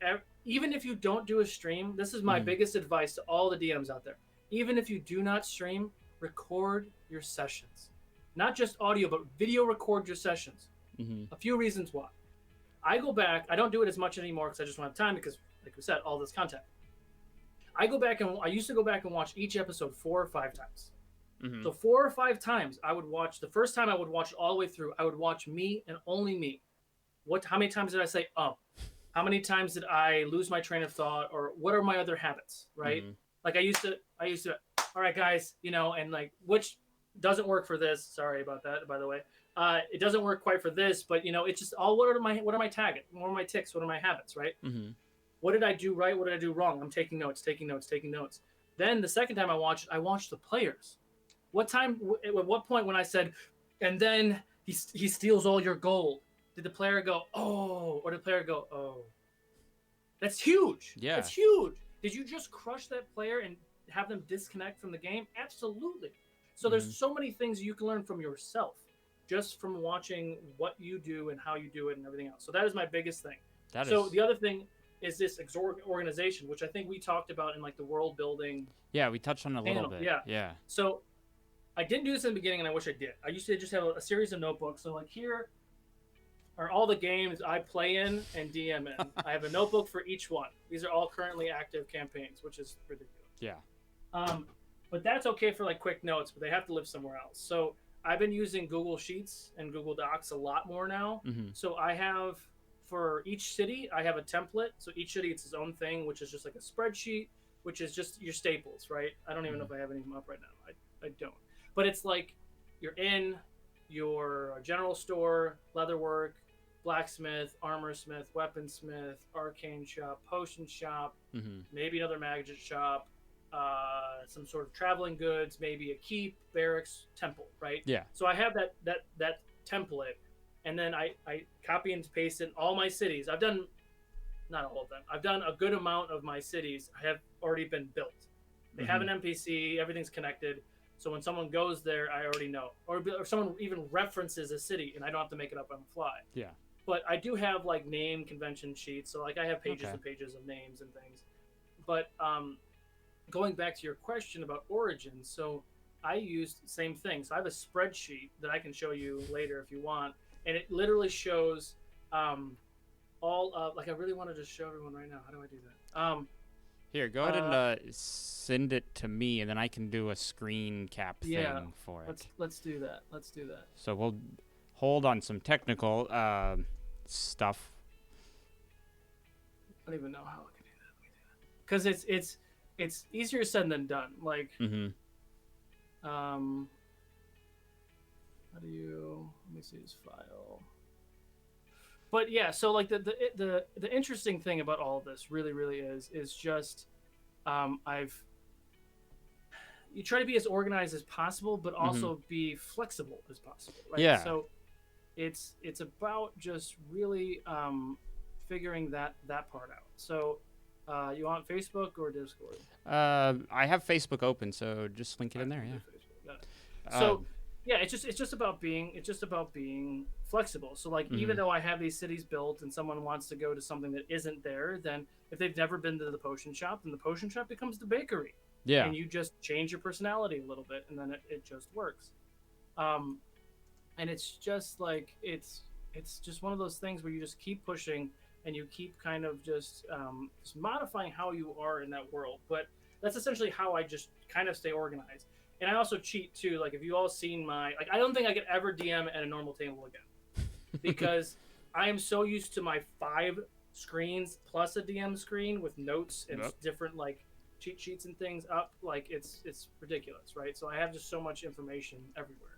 S2: even if you don't do a stream, this is my biggest advice to all the DMs out there. Even if you do not stream, record your sessions. Not just audio, but video record your sessions. A few reasons why. I go back, I don't do it as much anymore because I just don't have time because, like we said, all this content. I used to go back and watch each episode 4 or 5 times.
S1: Mm-hmm.
S2: So 4 or 5 times I would watch. The first time I would watch it all the way through. I would watch me and only me. How many times did I say how many times did I lose my train of thought, or what are my other habits, right?
S1: Mm-hmm.
S2: Like I used to, all right, guys, and like, which doesn't work for this. Sorry about that, by the way. It doesn't work quite for this, but it's just all what are my target, what are my ticks, what are my habits, right?
S1: Mm-hmm.
S2: What did I do right? What did I do wrong? I'm taking notes, taking notes, taking notes. Then the second time I watched the players. At what point when I said, and then he steals all your gold, did the player go, oh, or did the player go, oh? That's huge.
S1: Yeah.
S2: That's huge. Did you just crush that player and have them disconnect from the game? Absolutely. So there's so many things you can learn from yourself just from watching what you do and how you do it and everything else. So that is my biggest thing. The other thing is this organization, which I think we talked about in like the world building.
S1: Yeah, we touched on it a little bit. Yeah.
S2: So I didn't do this in the beginning, and I wish I did. I used to just have a series of notebooks. So like here are all the games I play in and DM in. I have a notebook for each one. These are all currently active campaigns, which is ridiculous.
S1: Yeah.
S2: But that's okay for like quick notes, but they have to live somewhere else. So I've been using Google Sheets and Google Docs a lot more now.
S1: Mm-hmm.
S2: So I have, for each city, I have a template. So each city, it's its own thing, which is just like a spreadsheet, which is just your staples, right? I don't even know if I have any of them up right now. I don't. But it's like you're in your general store, leatherwork, blacksmith, armorsmith, weaponsmith, arcane shop, potion shop, maybe another magic shop, some sort of traveling goods, maybe a keep, barracks, temple, right?
S1: Yeah.
S2: So I have that template, and then I copy and paste in all my cities. I've done, not all of them, I've done a good amount of my cities have already been built. They have an NPC, everything's connected. So when someone goes there, I already know. Or someone even references a city, and I don't have to make it up on the fly.
S1: Yeah.
S2: But I do have like name convention sheets, so like I have pages and pages of names and things. But going back to your question about origins, so I used the same thing. So I have a spreadsheet that I can show you later if you want, and it literally shows all of, like, I really want to just show everyone right now. How do I do that?
S1: Here, go ahead and send it to me, and then I can do a screen cap thing for it.
S2: Let's do that. Let's do that.
S1: So we'll hold on some technical stuff.
S2: I don't even know how I can do that. Because it's easier said than done. Like, how do you? Let me see this file. But yeah, so like the interesting thing about all of this really is just you try to be as organized as possible, but also be flexible as possible, right?
S1: Yeah.
S2: So it's about just really figuring that part out. So you want Facebook or Discord?
S1: I have Facebook open, so just link it in there. Yeah.
S2: So yeah, it's just about being flexible. So like even though I have these cities built and someone wants to go to something that isn't there, then if they've never been to the potion shop, then the potion shop becomes the bakery.
S1: Yeah.
S2: And you just change your personality a little bit, and then it just works. And it's just like it's just one of those things where you just keep pushing and you keep kind of just modifying how you are in that world. But that's essentially how I just kind of stay organized. And I also cheat too. Like if you all seen I don't think I could ever DM at a normal table again, because I am so used to my 5 screens plus a DM screen with notes and different like cheat sheets and things up. Like it's ridiculous, right? So I have just so much information everywhere.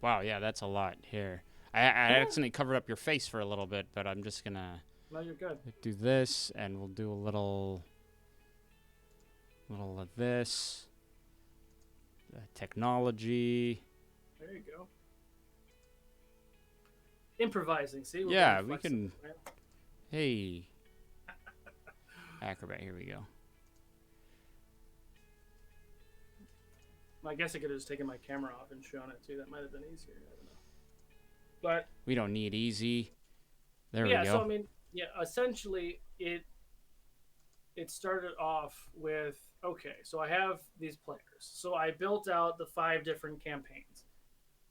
S1: Wow, yeah, that's a lot here. I accidentally covered up your face for a little bit, but I'm just gonna.
S2: No, you're good.
S1: Do this, and we'll do a little of this. Technology.
S2: There you go. Improvising, see?
S1: Yeah, we can. Right? Hey. Acrobat, here we go.
S2: I guess I could have just taken my camera off and shown it too. That might have been easier. I don't know. But
S1: we don't need easy. There we go.
S2: Yeah, so I mean, yeah, essentially it started off with, okay, so I have these players. So I built out the 5 different campaigns,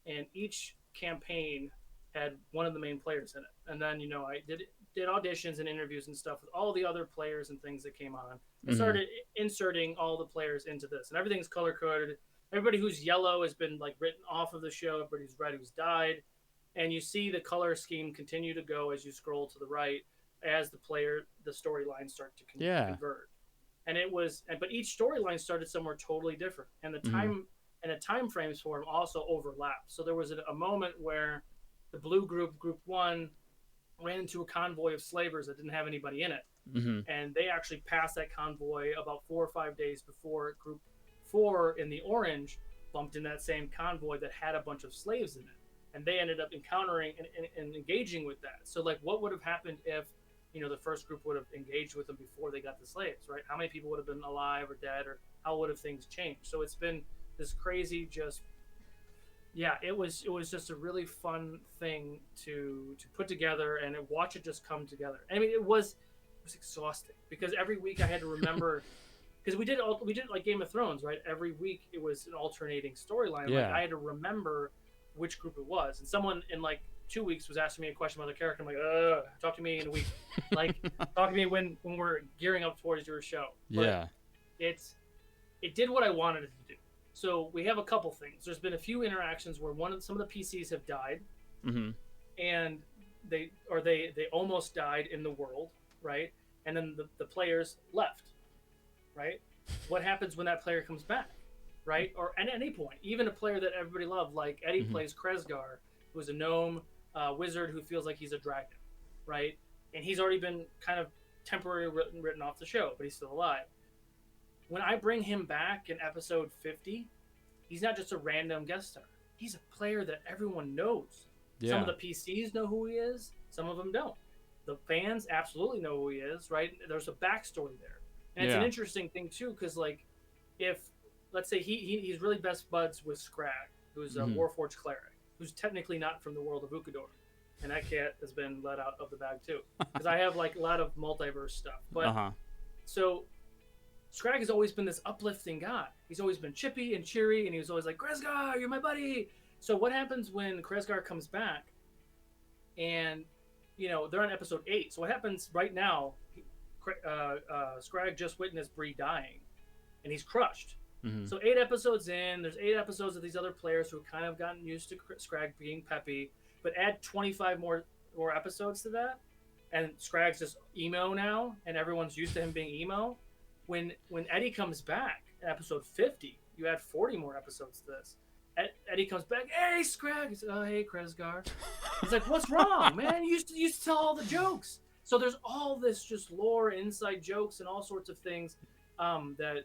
S2: and each campaign had one of the main players in it. And then, I did did auditions and interviews and stuff with all the other players and things that came on, and started inserting all the players into this, and everything's color coded. Everybody who's yellow has been like written off of the show. Everybody who's red who's died, and you see the color scheme continue to go as you scroll to the right as the storylines start to converge. And but each storyline started somewhere totally different, and the time frames for them also overlapped. So there was a moment where the blue group 1, ran into a convoy of slavers that didn't have anybody in it, and they actually passed that convoy about 4 or 5 days before group 4 in the orange bumped in that same convoy that had a bunch of slaves in it, and they ended up encountering and engaging with that. So like, what would have happened if the first group would have engaged with them before they got the slaves, right? How many people would have been alive or dead, or how would have things changed? So it's been this crazy, it was just a really fun thing to put together and watch it just come together. I mean, it was exhausting because every week I had to remember because we did like Game of Thrones, right? Every week it was an alternating storyline.
S1: Yeah.
S2: Like, I had to remember which group it was, and someone in like 2 weeks was asking me a question about the character. I'm like, talk to me in a week. Like, talk to me when we're gearing up towards your show. But it did what I wanted it to do. So we have a couple things. There's been a few interactions where some of the PCs have died, and they almost died in the world, right? And then the players left, right? What happens when that player comes back, right? Or at any point, even a player that everybody loved, like Eddie plays Kresgar, who's a gnome wizard who feels like he's a dragon, right? And he's already been kind of temporarily written off the show, but he's still alive. When I bring him back in episode 50, he's not just a random guest star. He's a player that everyone knows. Yeah. Some of the PCs know who he is. Some of them don't. The fans absolutely know who he is, right? There's a backstory there. And it's an interesting thing, too, because, like, if, let's say he's really best buds with Scrag, who's a Warforged cleric, who's technically not from the world of Ukodor. And that cat has been let out of the bag, too. Because I have, like, a lot of multiverse stuff. But, so Scrag has always been this uplifting guy. He's always been chippy and cheery, and he was always like, Kresgar, you're my buddy. So what happens when Kresgar comes back, and, they're on episode 8. So what happens right now, Scrag just witnessed Bree dying, and he's crushed. So 8 episodes in, there's 8 episodes of these other players who have kind of gotten used to Scrag being peppy, but add 25 more episodes to that, and Scrag's just emo now, and everyone's used to him being emo. When Eddie comes back, episode 50, you add 40 more episodes to this. Eddie comes back, hey, Scrag! He said, oh, hey, Kresgar. He's like, what's wrong, man? You used to tell all the jokes. So there's all this just lore, inside jokes, and all sorts of things that,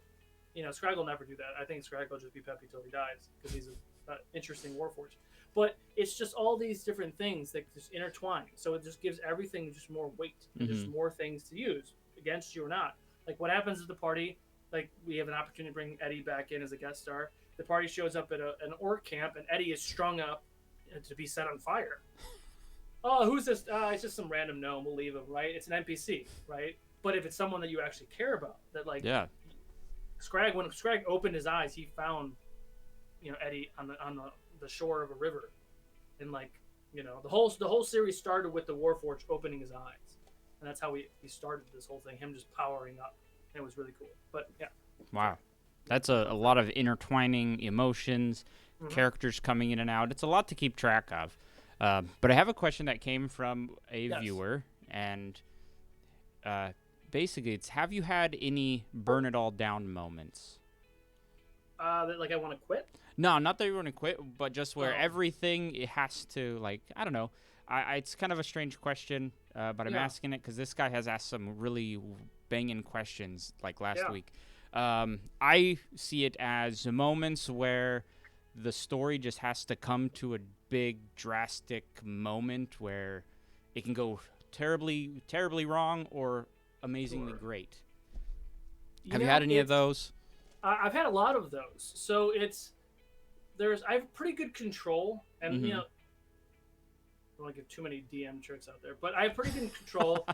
S2: Scrag will never do that. I think Scrag will just be peppy till he dies because he's an interesting Warforged. But it's just all these different things that just intertwine. So it just gives everything just more weight. And just more things to use, against you or not. Like, what happens at the party, like, we have an opportunity to bring Eddie back in as a guest star. The party shows up at an orc camp, and Eddie is strung up to be set on fire. Oh, who's this? It's just some random gnome. We'll leave him, right? It's an NPC, right? But if it's someone that you actually care about, that, like, Scrag, when Scrag opened his eyes, he found, Eddie on the shore of a river, and, like, the whole series started with the Warforged opening his eyes, and that's how we started this whole thing. Him just powering up, and it was really cool. But yeah,
S1: wow, that's a lot of intertwining emotions, characters coming in and out. It's a lot to keep track of. But I have a question that came from a viewer, and basically, it's: have you had any burn it all down moments?
S2: That, like, I want to quit?
S1: No, not that you want to quit, but just where everything it has to, like, I don't know. It's kind of a strange question, but I'm asking it because this guy has asked some really banging questions, like last week. I see it as moments where the story just has to come to a big, drastic moment where it can go terribly, terribly wrong or amazingly great. Have you had any of those?
S2: I've had a lot of those. So I have pretty good control, and I don't want to give too many DM tricks out there, but I have pretty good control,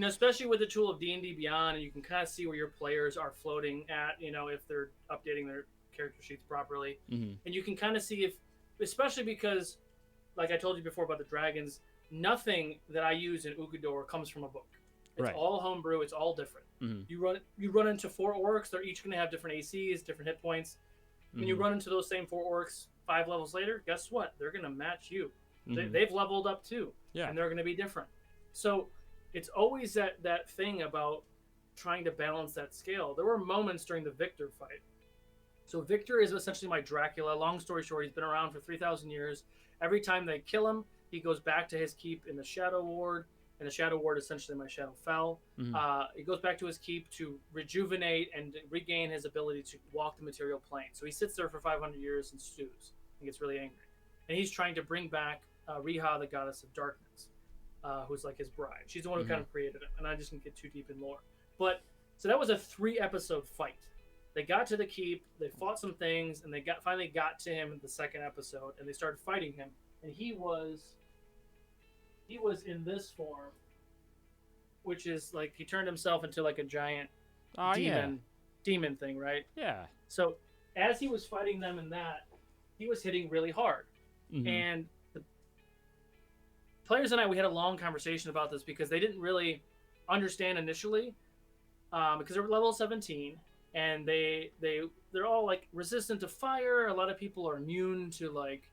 S2: especially with the tool of D&D Beyond, and you can kind of see where your players are floating at, if they're updating their character sheets properly. And you can kind of see if, especially because, like I told you before about the dragons, nothing that I use in Ukodor comes from a book. It's
S1: Right.
S2: all homebrew. It's all different.
S1: Mm-hmm.
S2: You run into 4 orcs. They're each going to have different ACs, different hit points. When you
S1: Mm-hmm.
S2: run into those same 4 orcs 5 levels later, guess what? They're going to match you.
S1: Mm-hmm.
S2: They've leveled up too,
S1: Yeah.
S2: and they're going to be different. So it's always that thing about trying to balance that scale. There were moments during the Victor fight. So Victor is essentially my Dracula. Long story short, he's been around for 3,000 years. Every time they kill him, he goes back to his keep in the Shadow Ward, and the Shadow Ward, essentially my Shadow Fell.
S1: Mm-hmm.
S2: He goes back to his keep to rejuvenate and regain his ability to walk the material plane. So he sits there for 500 years and stews and gets really angry. And he's trying to bring back Riha, the goddess of darkness, who's like his bride. She's the one who kind of created him, and I just didn't get too deep in lore. But so that was a 3-episode fight. They got to the keep, they fought some things, and they finally got to him in the 2nd episode, and they started fighting him. And he was in this form, which is like he turned himself into like a giant demon thing, right?
S1: Yeah.
S2: So as he was fighting them in that, he was hitting really hard.
S1: Mm-hmm.
S2: And the players and I, we had a long conversation about this because they didn't really understand initially, because they were level 17 and they're all like resistant to fire. A lot of people are immune to like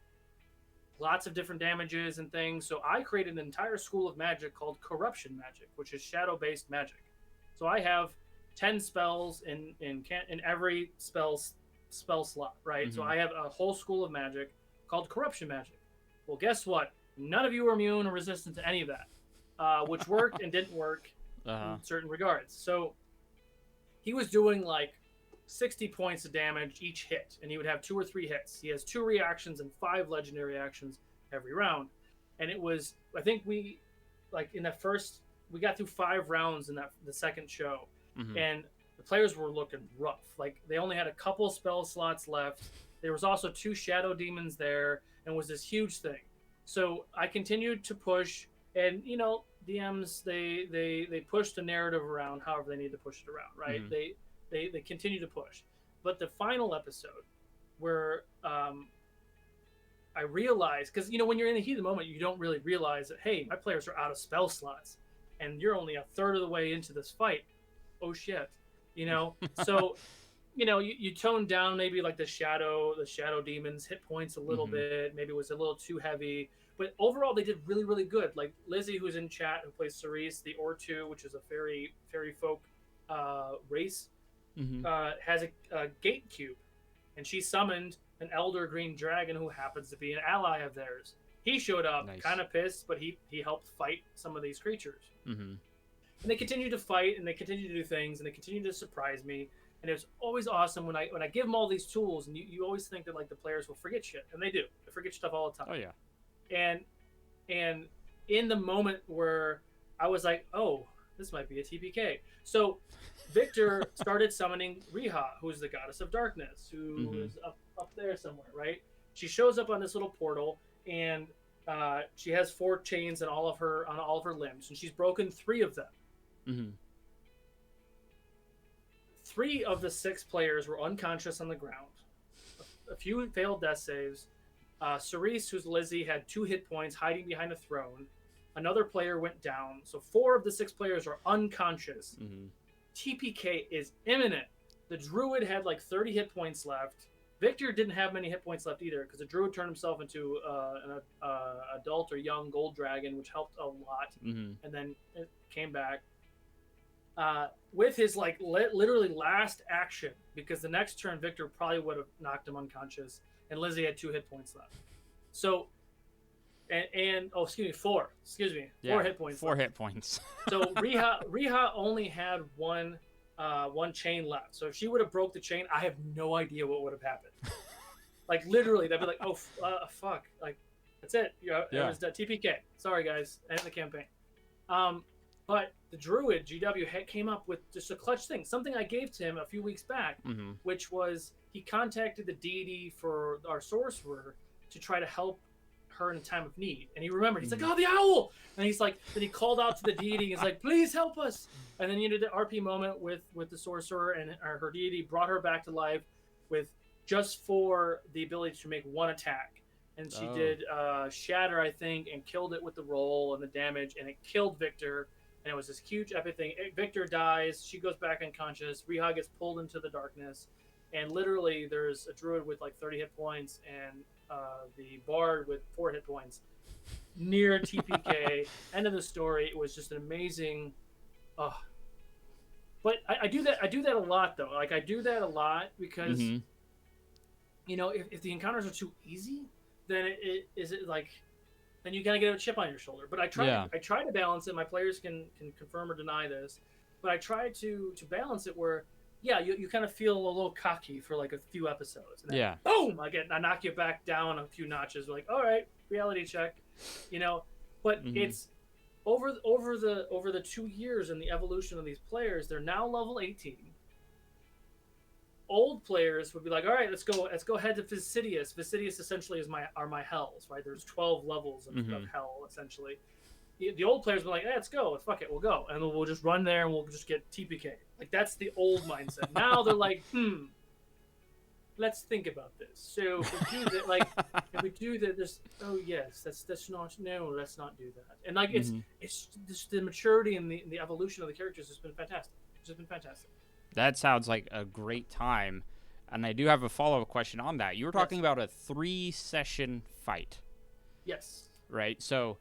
S2: lots of different damages and things. So I created an entire school of magic called corruption magic, which is shadow-based magic. So I have 10 spells in every spell slot, right?
S1: Mm-hmm.
S2: So I have a whole school of magic called corruption magic. Well, guess what? None of you are immune or resistant to any of that, which worked and didn't work in certain regards. So he was doing like 60 points of damage each hit, and he would have 2 or 3 hits. He has 2 reactions and 5 legendary actions every round. And it was, I think we got through 5 rounds in the second show, and the players were looking rough. Like they only had a couple spell slots left. There was also 2 shadow demons there, and it was this huge thing. So I continued to push, and DMs they push the narrative around however they need to push it around, right? They continue to push. But the final episode where I realized, because when you're in the heat of the moment, you don't really realize that, hey, my players are out of spell slots and you're only a third of the way into this fight. Oh shit. So you tone down maybe like the shadow demons hit points a little bit. Maybe it was a little too heavy. But overall, they did really, really good. Like Lizzie, who's in chat, who plays Cerise, the Ortu, which is a fairy folk race, has a gate cube, and she summoned an elder green dragon who happens to be an ally of theirs. He showed up, kind of pissed, but he helped fight some of these creatures. And they continue to fight, and they continue to do things, and they continue to surprise me. And it was always awesome when I give them all these tools, and you always think that like the players will forget shit, and they do. They forget stuff all the time.
S1: Oh yeah.
S2: And in the moment where I was like, oh, this might be a TPK. So Victor started summoning Riha, who's the goddess of darkness, who is up there somewhere, right? She shows up on this little portal, and she has 4 chains on all of her limbs, and she's broken 3 of them. 3 of the 6 players were unconscious on the ground. A few failed death saves. Cerise, who's Lizzie, had 2 hit points hiding behind a throne. Another player went down. So 4 of the 6 players are unconscious. TPK is imminent. The druid had like 30 hit points left. Victor didn't have many hit points left either, because the druid turned himself into an adult or young gold dragon, which helped a lot. And then it came back with his like literally last action, because the next turn Victor probably would have knocked him unconscious, and Lizzie had 2 hit points left. So, and 4. Excuse me, 4 hit points.
S1: 4 hit points.
S2: So Riha only had one chain left. So if she would have broke the chain, I have no idea what would have happened. Like literally, they'd be like, "Oh fuck!" Like that's it. It was TPK. Sorry guys, end the campaign. But the druid GW came up with just a clutch thing, something I gave to him a few weeks back, which was he contacted the deity for our sorcerer to try to help her in a time of need. And he remembered, he's like, oh, the owl! And he's like, then he called out to the deity, he's like, please help us! And then you did the RP moment with the sorcerer, and her deity brought her back to life with just for the ability to make 1 attack. and she
S1: Oh.
S2: did Shatter, I think, and killed it with the roll and the damage, and it killed Victor. And it was this huge epic thing. Victor dies, she goes back unconscious, Riha gets pulled into the darkness, and literally there's a druid with like 30 hit points and the bard with 4 hit points near TPK. End of the story. It was just an amazing. Uh, but I do that. I do that a lot though. Like I do that a lot because
S1: Mm-hmm.
S2: if the encounters are too easy, then then you gotta get a chip on your shoulder. But I try to balance it. My players can confirm or deny this, but I try to balance it where you kind of feel a little cocky for like a few episodes, and then boom, I knock you back down a few notches. Like, all right, reality check, you know. But it's over the 2 years and the evolution of these players. They're now level 18. Old players would be like, all right, let's go head to Fastidious. Fastidious essentially are my hells, right? There's 12 levels of hell essentially. The old players were like, hey, let's go, fuck it, we'll go, and we'll just run there and we'll just get TPK. Like that's the old mindset. Now they're like, let's think about this. So if we do that, if we do that, this, oh yes, let's not do that. And like it's just the maturity and the evolution of the characters has been fantastic. It's just been fantastic.
S1: That sounds like a great time. And I do have a follow-up question on that. You were talking about a 3-session fight.
S2: Yes.
S1: Right? So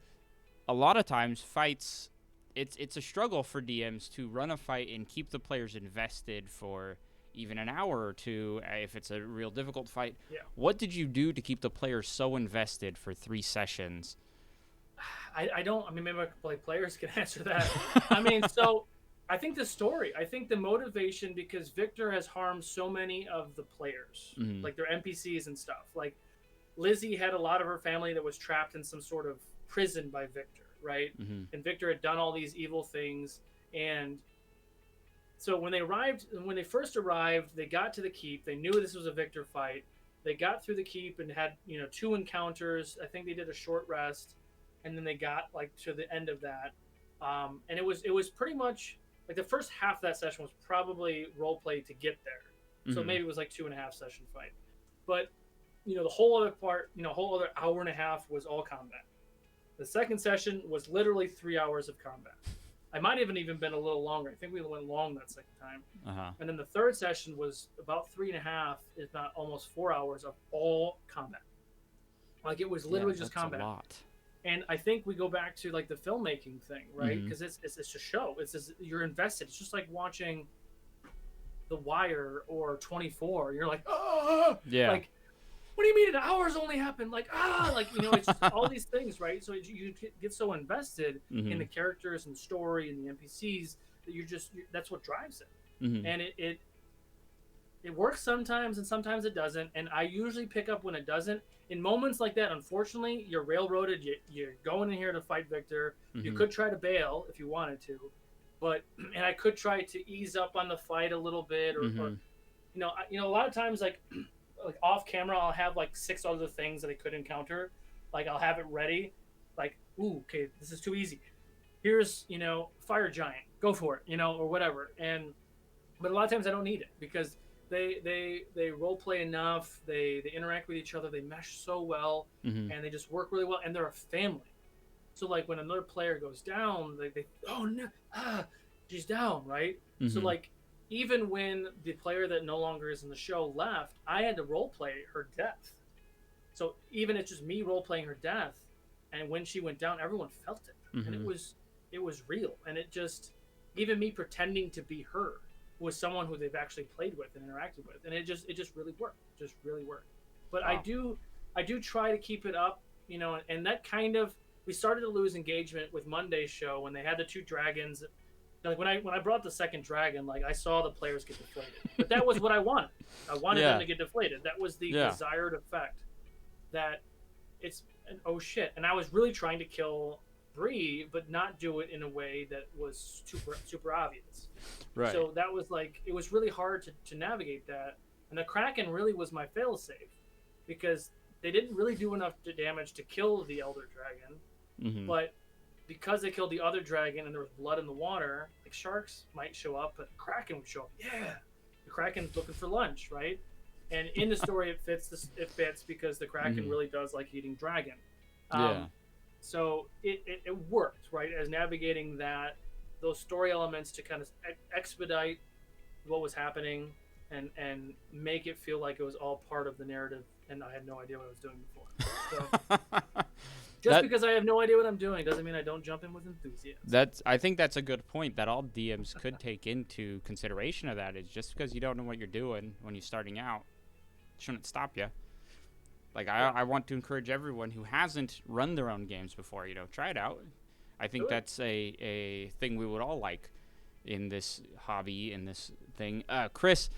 S1: a lot of times fights, it's a struggle for DMs to run a fight and keep the players invested for even an hour or two if it's a real difficult fight.
S2: Yeah.
S1: What did you do to keep the players so invested for 3 sessions?
S2: I don't. I mean, maybe players can answer that. I mean, so I think the story. I think the motivation, because Victor has harmed so many of the players, like their NPCs and stuff. Like Lizzie had a lot of her family that was trapped in some sort of prison by Victor, right? And Victor had done all these evil things, and so when they first arrived, they got to the keep. They knew this was a Victor fight. They got through the keep and had 2 encounters. I think they did a short rest, and then they got like to the end of that, and it was pretty much like the first half of that session was probably role play to get there. So maybe it was like 2.5 session fight, but the whole other part, whole other hour and a half was all combat. The second session was literally 3 hours of combat. I might have even been a little longer. I think we went long that second time. And then the third session was about 3.5, if not almost 4 hours of all combat. Like it was literally just combat.
S1: A lot.
S2: And I think we go back to like the filmmaking thing, right? Because it's a show. It's just, you're invested. It's just like watching The Wire or 24. You're like, oh,
S1: yeah.
S2: Like, what do you mean an hour's only happened? Like, it's just all these things, right? So you get so invested in the characters and the story and the NPCs that that's what drives it. And it works sometimes and sometimes it doesn't. And I usually pick up when it doesn't. In moments like that, unfortunately, you're railroaded. You're going in here to fight Victor. You could try to bail if you wanted to, and I could try to ease up on the fight a little bit, or a lot of times like off camera, I'll have like 6 other things that I could encounter. Like I'll have it ready. Like, ooh, okay, this is too easy. Here's fire giant, go for it, or whatever. But a lot of times I don't need it because they role play enough, they interact with each other, they mesh so well, and they just work really well, and they're a family. So like when another player goes down, they oh no, she's down, right? So like even when the player that no longer is in the show left, I had to role play her death. So even it's just me role playing her death, and when she went down, everyone felt it, and it was real, and it just, even me pretending to be her was someone who they've actually played with and interacted with, and it just really worked. But wow. I do try to keep it up, and that kind of, we started to lose engagement with Monday's show when they had the 2 dragons. Like when I brought the second dragon, like I saw the players get deflated, but that was what I wanted. I wanted them to get deflated. That was the desired effect. That it's oh shit, and I was really trying to kill Bree, but not do it in a way that was super obvious.
S1: Right.
S2: So that was like, it was really hard to navigate that. And the Kraken really was my failsafe because they didn't really do enough damage to kill the Elder Dragon. But because they killed the other dragon and there was blood in the water, like sharks might show up, but the Kraken would show up. Yeah. The Kraken's looking for lunch, right? And in the story, it fits. It fits because the Kraken really does like eating dragon.
S1: Yeah.
S2: So it worked, right, as navigating those story elements to kind of expedite what was happening and make it feel like it was all part of the narrative, and I had no idea what I was doing before. So because I have no idea what I'm doing doesn't mean I don't jump in with enthusiasm.
S1: I think that's a good point that all DMs could take into consideration of that. Is just because you don't know what you're doing when you're starting out shouldn't stop you. Like, I want to encourage everyone who hasn't run their own games before, try it out. I think that's a thing we would all like in this hobby, in this thing. Chris,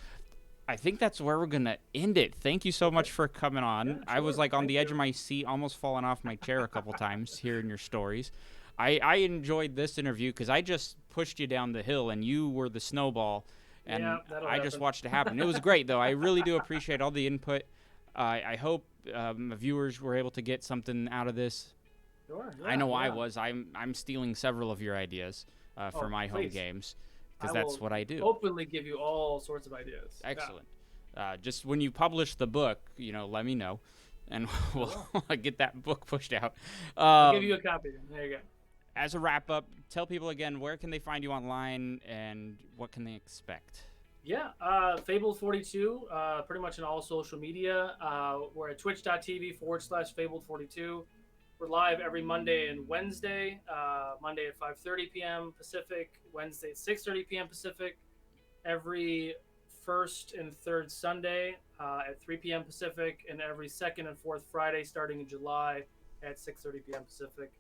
S1: I think that's where we're going to end it. Thank you so much for coming on. Yeah, sure. I was, like, on the edge of my seat, almost falling off my chair a couple times hearing your stories. I enjoyed this interview because I just pushed you down the hill, and you were the snowball, and I just watched it happen. It was great, though. I really do appreciate all the input. I hope viewers were able to get something out of this.
S2: Sure,
S1: I know I was. I'm stealing several of your ideas for my home games because that's what I do.
S2: Openly give you all sorts of ideas.
S1: Excellent. Just when you publish the book, let me know, and we'll get that book pushed out.
S2: I'll give you a copy. There you go.
S1: As a wrap up, tell people again, where can they find you online and what can they expect?
S2: Yeah, fabled42, pretty much in all social media. We're at twitch.tv/fabled42. We're live every Monday and Wednesday. Monday at 5:30 p.m. Pacific, Wednesday at 6:30 p.m. Pacific. Every first and third Sunday at 3 p.m. Pacific, and every second and fourth Friday starting in July at 6:30 p.m. Pacific.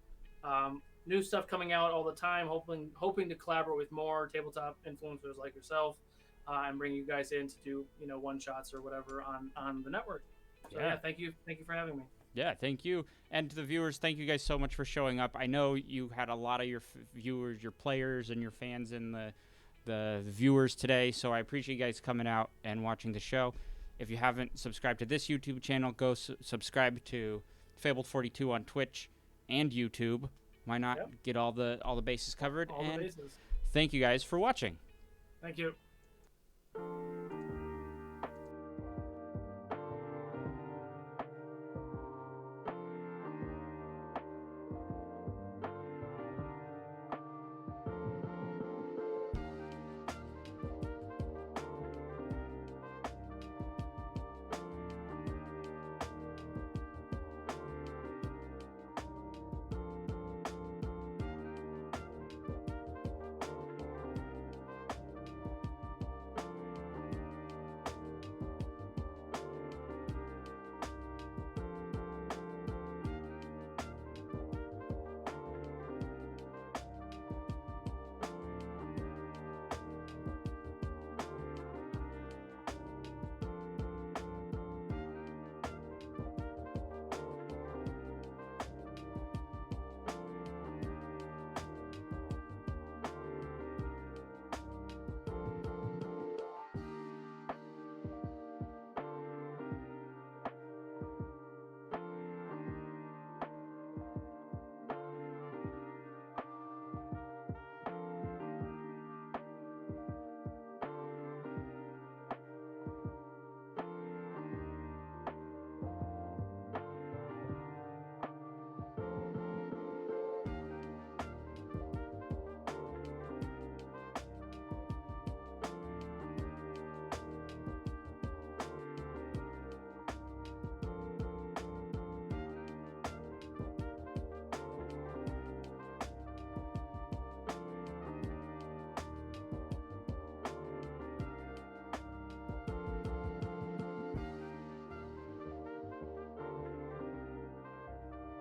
S2: New stuff coming out all the time. Hoping to collaborate with more tabletop influencers like yourself. And bring you guys in to do, one shots or whatever on the network. So thank you for having me.
S1: Yeah, thank you. And to the viewers, thank you guys so much for showing up. I know you had a lot of your viewers, your players, and your fans in the viewers today, so I appreciate you guys coming out and watching the show. If you haven't subscribed to this YouTube channel, go subscribe to fabled42 on Twitch and YouTube. Why not get all the bases covered?
S2: All the bases.
S1: Thank you guys for watching.
S2: Thank you.